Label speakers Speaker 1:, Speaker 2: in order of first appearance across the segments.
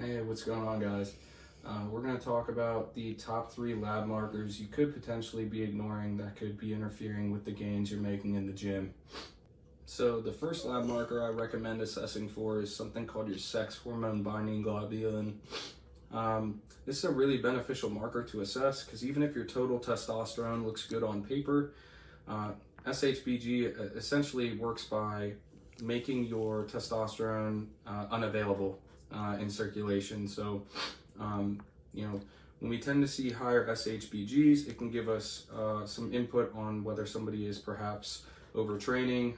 Speaker 1: Hey, what's going on, guys? We're going to talk about the top 3 lab markers you could potentially be ignoring that could be interfering with the gains you're making in the gym. So the first lab marker I recommend assessing for is something called your sex hormone binding globulin. This is a really beneficial marker to assess because even if your total testosterone looks good on paper, SHBG essentially works by making your testosterone unavailable in circulation. So, when we tend to see higher SHBGs, it can give us some input on whether somebody is perhaps overtraining,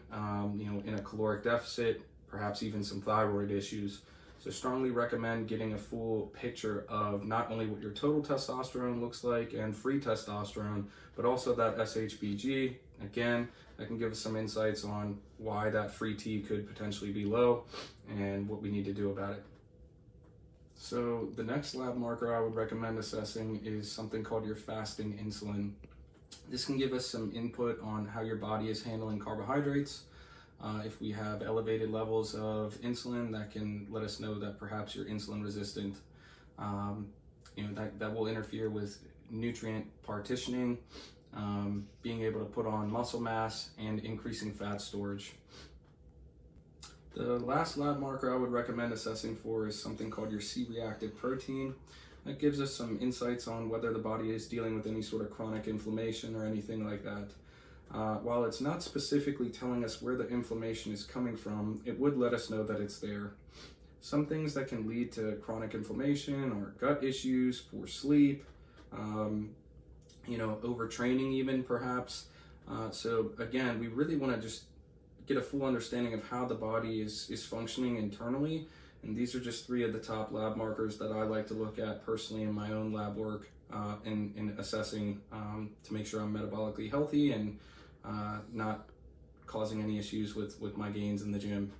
Speaker 1: in a caloric deficit, perhaps even some thyroid issues. So strongly recommend getting a full picture of not only what your total testosterone looks like and free testosterone, but also that SHBG. Again, that can give us some insights on why that free T could potentially be low and what we need to do about it. So the next lab marker I would recommend assessing is something called your fasting insulin. This can give us some input on how your body is handling carbohydrates. If we have elevated levels of insulin, that can let us know that perhaps you're insulin resistant. That will interfere with nutrient partitioning, being able to put on muscle mass, and increasing fat storage. The last lab marker I would recommend assessing for is something called your C-reactive protein. That gives us some insights on whether the body is dealing with any sort of chronic inflammation or anything like that. While it's not specifically telling us where the inflammation is coming from, it would let us know that it's there. Some things that can lead to chronic inflammation or gut issues, poor sleep, overtraining even perhaps. So again, we really want to just get a full understanding of how the body is functioning internally. And these are just 3 of the top lab markers that I like to look at personally in my own lab work in assessing to make sure I'm metabolically healthy and not causing any issues with my gains in the gym.